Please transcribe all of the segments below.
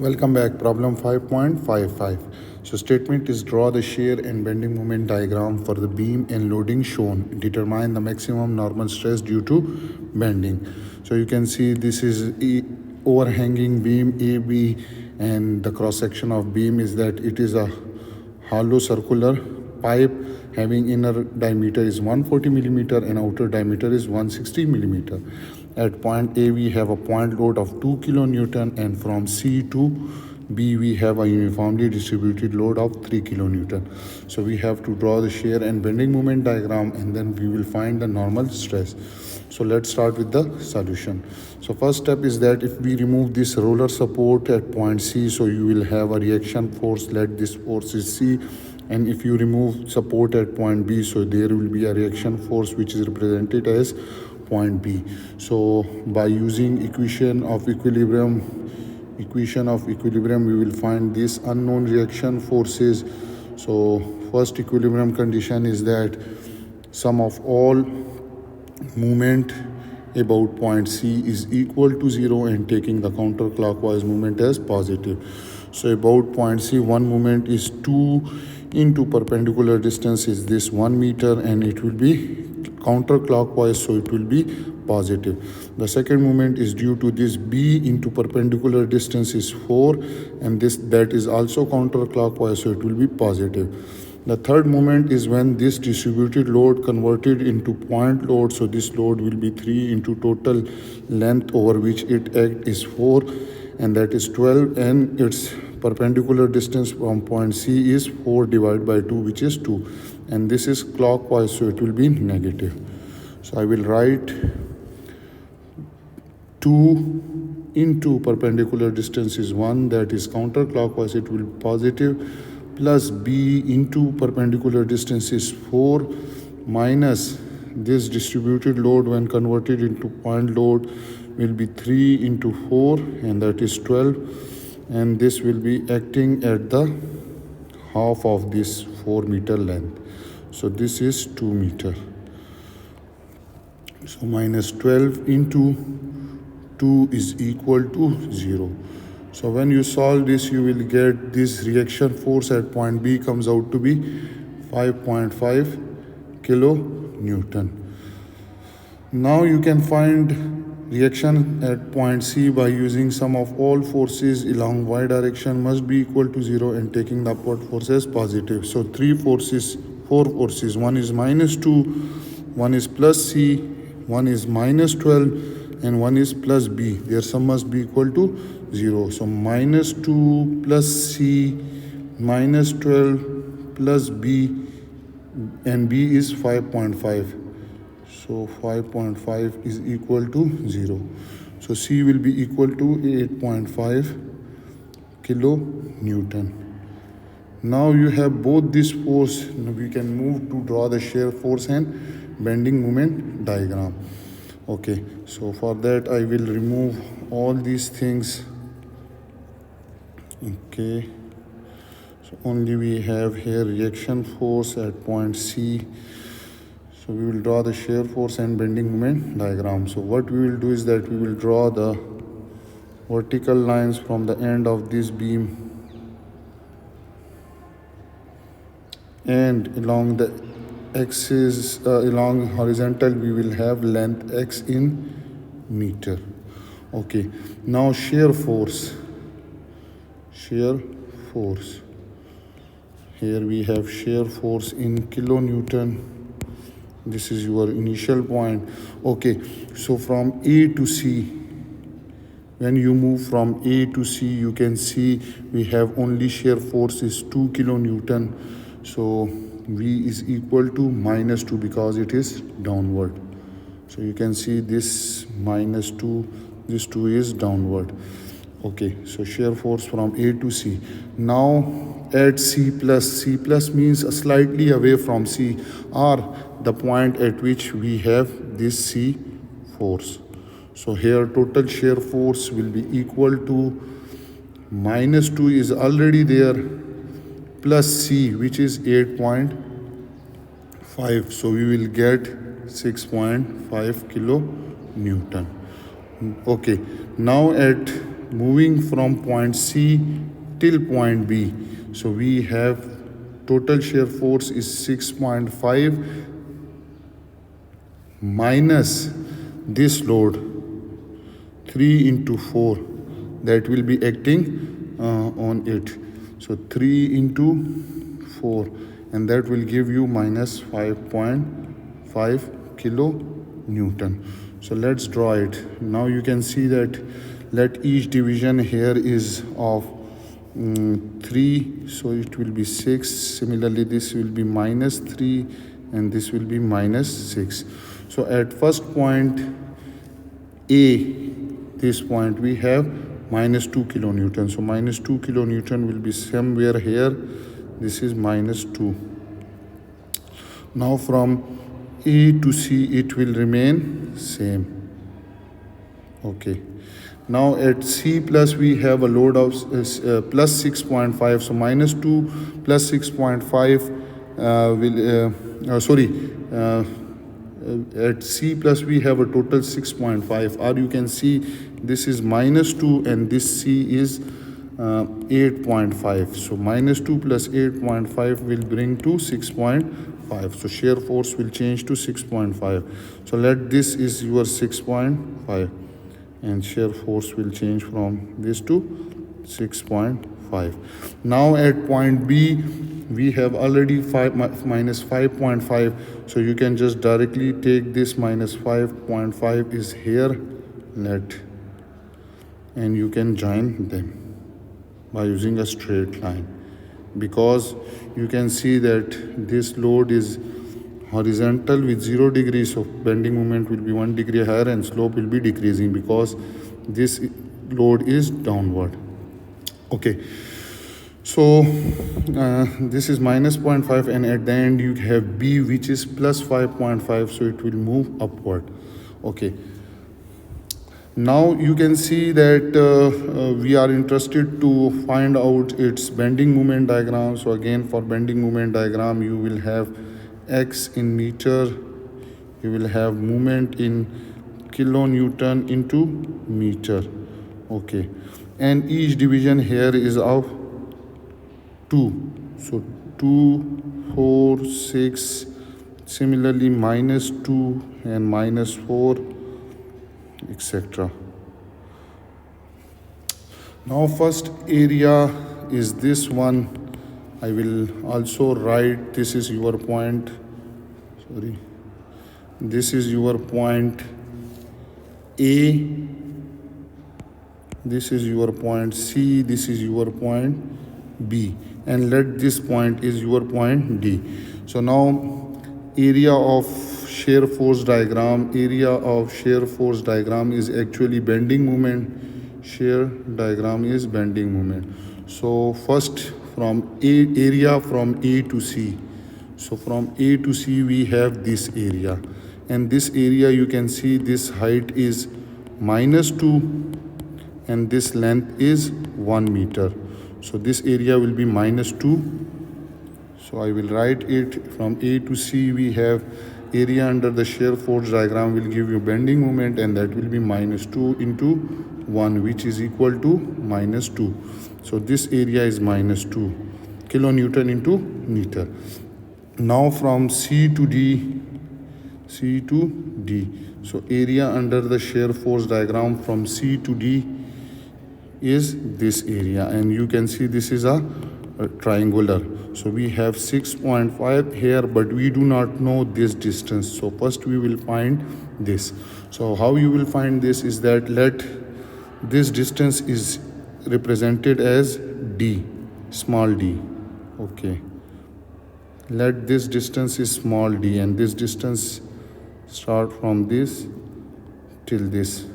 Welcome back. Problem 5.55. So statement is draw the shear and bending moment diagram for the beam and loading shown. Determine the maximum normal stress due to bending. So you can see this is overhanging beam AB, and the cross section of beam is that it is a hollow circular pipe having inner diameter is 140 millimeter and outer diameter is 160 millimeter. At point A we have a point load of 2 kilonewton, and from C to B we have a uniformly distributed load of 3 kilonewton. So we have to draw the shear and bending moment diagram, and then we will find the normal stress. So let's start with the solution. So first step is that if we remove this roller support at point C, so you will have a reaction force. Let this force is C, and if you remove support at point B, so there will be a reaction force which is represented as point B. So by using equation of equilibrium, we will find this unknown reaction forces. So first equilibrium condition is that sum of all movement about point C is equal to 0, and taking the counterclockwise movement as positive. So about point C, one movement is 2 into perpendicular distance is this 1 meter, and it will be counterclockwise, so it will be positive. The second movement is due to this B into perpendicular distance is 4, and that is also counterclockwise, so it will be positive. The third moment is when this distributed load converted into point load, so this load will be 3 into total length over which it acts is 4, and that is 12, and its perpendicular distance from point C is 4 divided by 2, which is 2, and this is clockwise, so it will be negative. So I will write 2 into perpendicular distance is 1, that is counterclockwise, it will be positive, plus B into perpendicular distance is 4, minus this distributed load when converted into point load will be 3 into 4, and that is 12, and this will be acting at the half of this 4 meter length. So this is 2 meter. So minus 12 into 2 is equal to 0. So when you solve this, you will get this reaction force at point B comes out to be 5.5 kilonewton. Now you can find reaction at point C by using sum of all forces along y direction must be equal to 0, and taking the upward force as positive. So four forces, one is minus 2, one is plus C, one is minus 12, and one is plus B. Their sum must be equal to 0. So minus 2 plus C minus 12 plus B, and B is 5.5. So 5.5 is equal to 0. So C will be equal to 8.5 kilonewton. Now you have both this force. Now we can move to draw the shear force and bending moment diagram. Okay, so for that I will remove all these things. Okay, so only we have here reaction force at point C. So we will draw the shear force and bending moment diagram. So what we will do is that we will draw the vertical lines from the end of this beam, and along the axis, along horizontal we will have length x in meter. Okay, now shear force. Here we have shear force in kilonewton. This is your initial point. Okay, so from A to C, when you move from A to C, you can see we have only shear force is 2 kilonewton. So V is equal to minus 2 because it is downward. So you can see this minus 2, this 2 is downward. Okay, so shear force from A to C. Now add C plus means slightly away from C, or the point at which we have this C force. So here total shear force will be equal to minus 2 is already there, plus C, which is 8.5. So we will get 6.5 kilonewton. Okay, now at moving from point C till point B. So we have total shear force is 6.5 minus this load 3 into 4 that will be acting on it. So 3 into 4, and that will give you minus 5.5 kilonewton. So let's draw it. Now you can see that let each division here is of 3, so it will be 6. Similarly, this will be minus 3 and this will be minus 6. So at first point A, this point we have minus 2 kilonewton. So minus 2 kilonewton will be somewhere here. This is minus 2. Now from A to C it will remain same. Okay. Now at C plus we have a load of plus 6.5. So minus 2 plus 6.5 at C plus we have a total 6.5, or you can see this is minus 2 and this C is 8.5. So minus 2 plus 8.5 will bring to 6.5. So shear force will change to 6.5. So let this is your 6.5 and shear force will change from this to 6.5. Now at point B we have already minus 5.5. So you can just directly take this minus 5.5 is here, and you can join them by using a straight line, because you can see that this load is horizontal with 0 degrees, so bending moment will be 1 degree higher and slope will be decreasing because this load is downward. Okay, so this is minus 0.5, and at the end you have B, which is plus 5.5, so it will move upward. Okay, now you can see that we are interested to find out its bending moment diagram. So again, for bending moment diagram you will have X in meter, you will have moment in kilonewton into meter. Okay, and each division here is of 2. So 2, 4, 6, similarly minus 2 and minus 4, etc. Now first area is this one. I will also write, this is your point, this is your point A, this is your point C, this is your point B, and let this point is your point D. So now area of shear force diagram, is actually bending moment. Shear diagram is bending moment. So first from area from A to C. So from A to C we have this area, and this area you can see this height is minus 2 and this length is 1 meter. So this area will be minus 2. So I will write it from A to C. We have area under the shear force diagram will give you bending moment, and that will be minus 2 into 1, which is equal to minus 2. So this area is minus 2 kilonewton into meter. Now from C to D. So area under the shear force diagram from C to D is this area, and you can see this is a triangular. So we have 6.5 here, but we do not know this distance. So first we will find this. So how you will find this is that let this distance is represented as D, small d. Okay, let this distance is small d, and this distance start from this till this.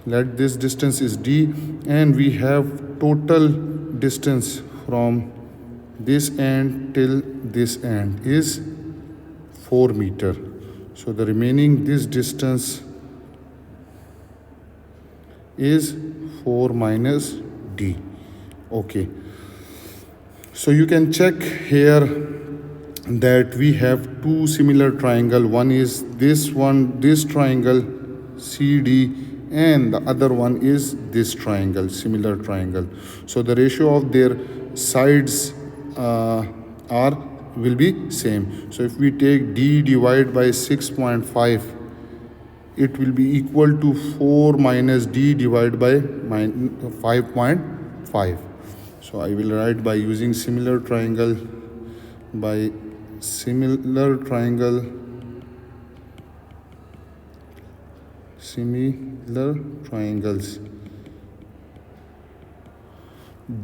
Let this distance is d, and we have total distance from this end till this end is 4 meter. So the remaining this distance is 4 minus d. Okay, so you can check here that we have two similar triangle. One is this one, this triangle CD, and the other one is this triangle, similar triangle. So the ratio of their sides are will be same. So if we take D divided by 6.5, it will be equal to 4 minus D divided by 5.5. So I will write by using similar triangle, by similar triangles,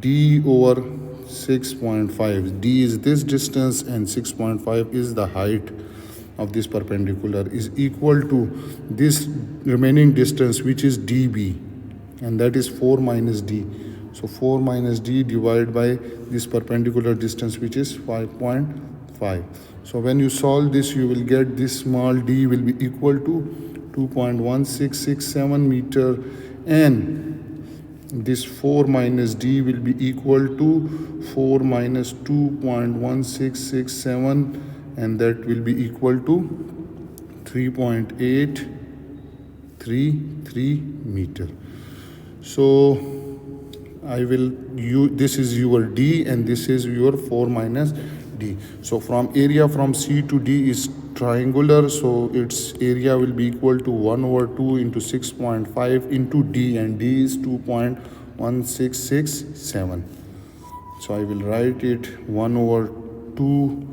D over 6.5. D is this distance and 6.5 is the height of this perpendicular, is equal to this remaining distance, which is dB, and that is 4 minus D. So 4 minus D divided by this perpendicular distance, which is 5.5. So when you solve this, you will get this small d will be equal to 2.1667 meter, and this 4 minus d will be equal to 4 minus 2.1667, and that will be equal to 3.833 meter. So I will use, this is your D and this is your 4 minus D. So from area from C to D is triangular, so its area will be equal to 1 over 2 into 6.5 into D, and D is 2.1667. So I will write it 1 over 2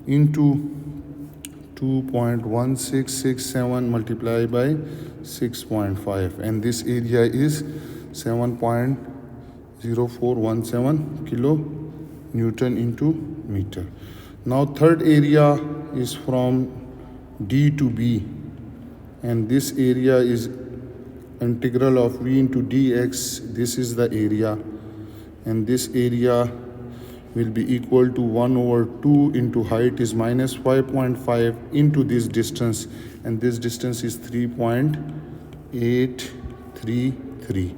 into 2.1667 multiplied by 6.5, and this area is 7.0417 kilo Newton into meter. Now third area is from D to B, and this area is integral of V into dx. This is the area, and this area will be equal to 1 over 2 into height is minus 5.5 into this distance, and this distance is 3.833.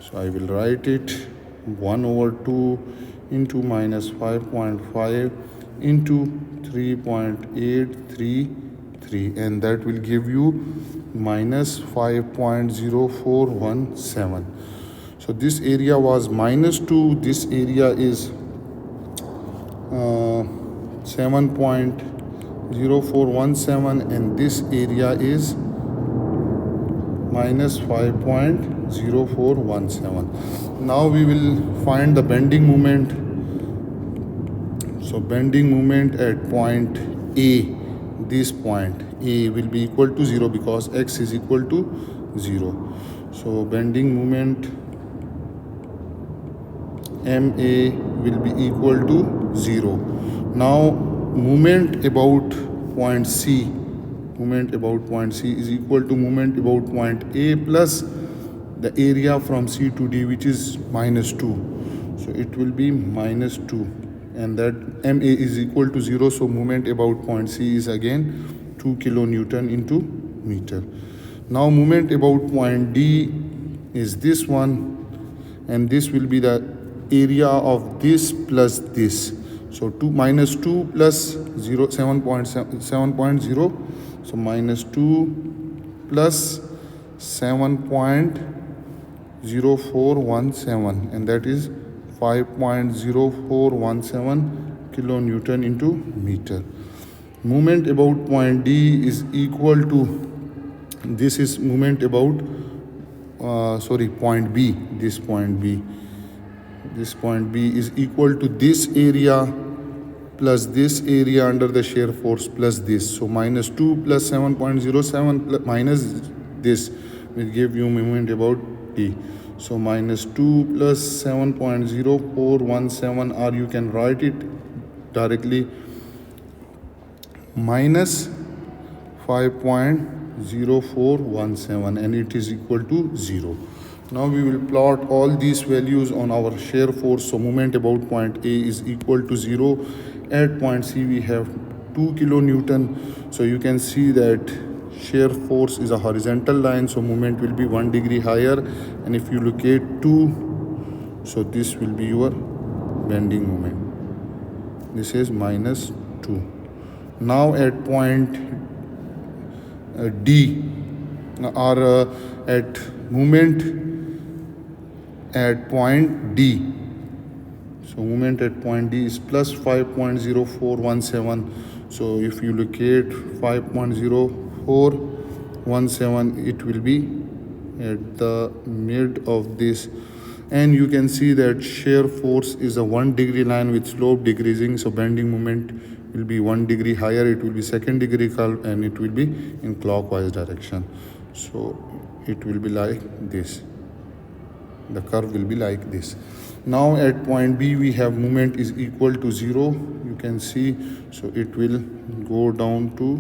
So I will write it 1 over 2 into minus 5.5 into 3.833, and that will give you minus 5.0417. So this area was minus 2, this area is 7.0417, and this area is minus 5.0417. Now we will find the bending moment. So bending moment at point A, this point A will be equal to 0 because x is equal to 0. So bending moment MA will be equal to 0. Now moment about point C, is equal to moment about point A plus the area from C to D, which is minus 2. So it will be minus 2, and that MA is equal to 0. So moment about point C is again 2 kilonewton into meter. Now moment about point D is this one, and this will be the area of this plus this. So 2 minus 2 plus 0, 7.0. So minus 2 plus 7.0417, and that is 5.0417 kilonewton into meter. Moment about point D is equal to, this is moment about point B, this point B. This point B is equal to this area plus this area under the shear force plus this. So minus 2 plus 7.07 minus this will give you moment about D. So minus 2 plus 7.0417, or you can write it directly minus 5.0417, and it is equal to 0. Now we will plot all these values on our shear force. So moment about point A is equal to 0. At point C we have 2 kilonewton. So you can see that shear force is a horizontal line, so moment will be 1 degree higher. And if you locate 2, so this will be your bending moment. This is minus 2. Now at point D, or at moment at point D. So moment at point D is plus 5.0417. So if you locate 5.0417, it will be at the mid of this. And you can see that shear force is a 1 degree line with slope decreasing. So bending moment will be 1 degree higher. It will be second degree curve and it will be in clockwise direction. So it will be like this. The curve will be like this. Now at point B we have moment is equal to 0. You can see, so it will go down to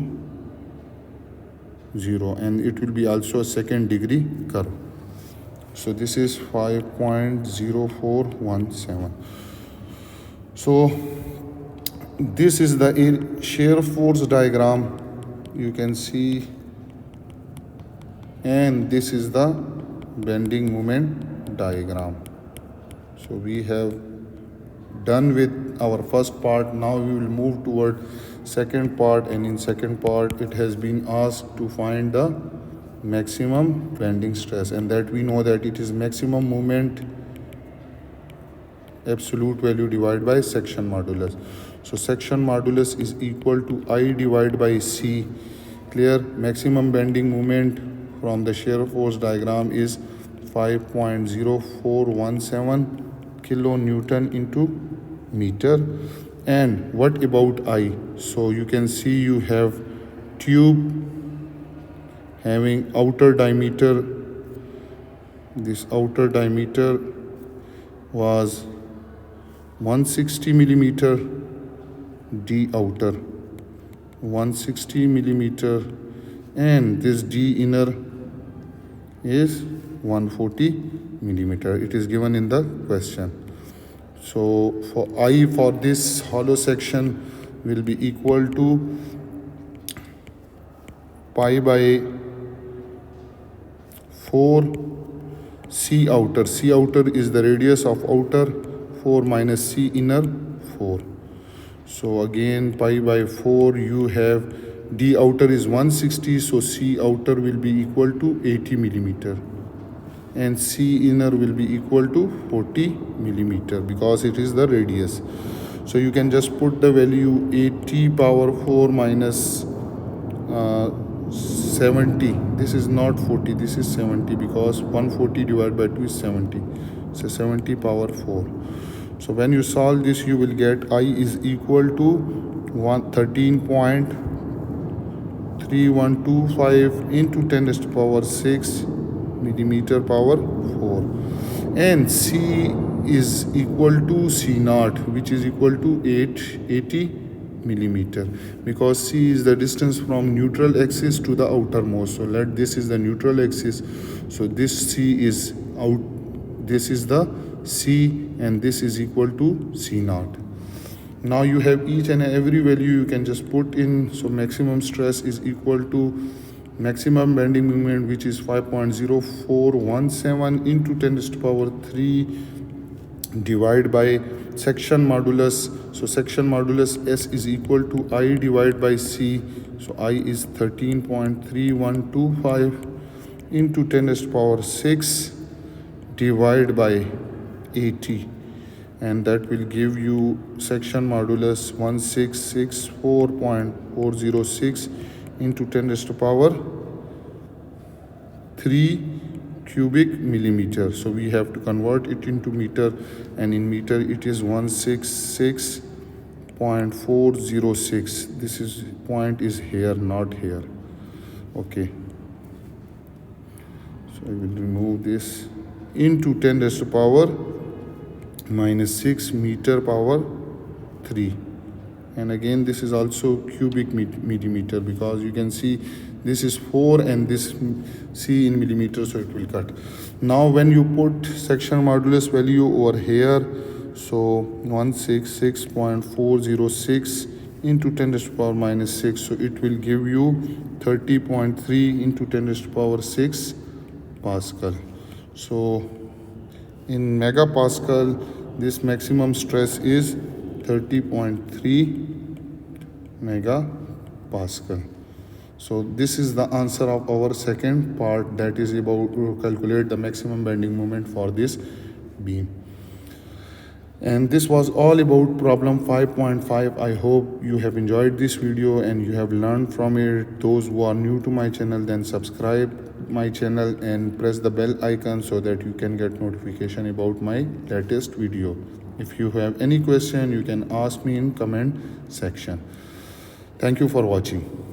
0 and it will be also a second degree curve. So this is 5.0417. So this is the shear force diagram, you can see, and this is the bending moment diagram. So we have done with our first part. Now we will move toward second part, and in second part it has been asked to find the maximum bending stress, and that we know that it is maximum moment absolute value divided by section modulus. So section modulus is equal to I divided by C. Clear? Maximum bending moment from the shear force diagram is 5.0417 kilonewton into meter. And what about I? So you can see you have tube having outer diameter. This outer diameter was 160 millimeter, D outer 160 millimeter, and this D inner is 140 millimeter. It is given in the question. So for I for this hollow section will be equal to pi by 4 C outer. C outer is the radius of outer, 4 minus C inner, 4. So again pi by 4, you have D outer is 160, so C outer will be equal to 80 millimeter and C inner will be equal to 40 millimeter because it is the radius. So you can just put the value 80 power 4 minus 70. This is not 40, this is 70 because 140 divided by 2 is 70. So 70 power 4. So when you solve this, you will get I is equal to 13.3125 into 10 raised to power 6 millimeter power 4, and C is equal to C naught, which is equal to 880 millimeter, because C is the distance from neutral axis to the outermost. So let this is the neutral axis, so this C is out, this is the C, and this is equal to C naught. Now you have each and every value you can just put in. So maximum stress is equal to maximum bending moment, which is 5.0417 into 10 raised to power 3 divided by section modulus. So section modulus S is equal to I divided by C. So I is 13.3125 into 10 raised to power 6 divided by 80, and that will give you section modulus 1664.406 into 10 raised to power 3 cubic millimeter. So we have to convert it into meter, and in meter it is 166.406. This is point is here, not here. Okay, so I will remove this into 10 raised to power minus 6 meter power 3, and again this is also cubic millimeter because you can see this is 4 and this C in millimeter, so it will cut. Now when you put section modulus value over here, so 166.406 into 10 raised to power minus 6, so it will give you 30.3 into 10 raised to power 6 Pascal. So in megapascal, this maximum stress is 30.3 megapascal. So this is the answer of our second part, that is about to calculate the maximum bending moment for this beam. And this was all about problem 5.5. I hope you have enjoyed this video and you have learned from it. Those who are new to my channel, then subscribe my channel and press the bell icon so that you can get notification about my latest video. If you have any question, you can ask me in comment section. Thank you for watching.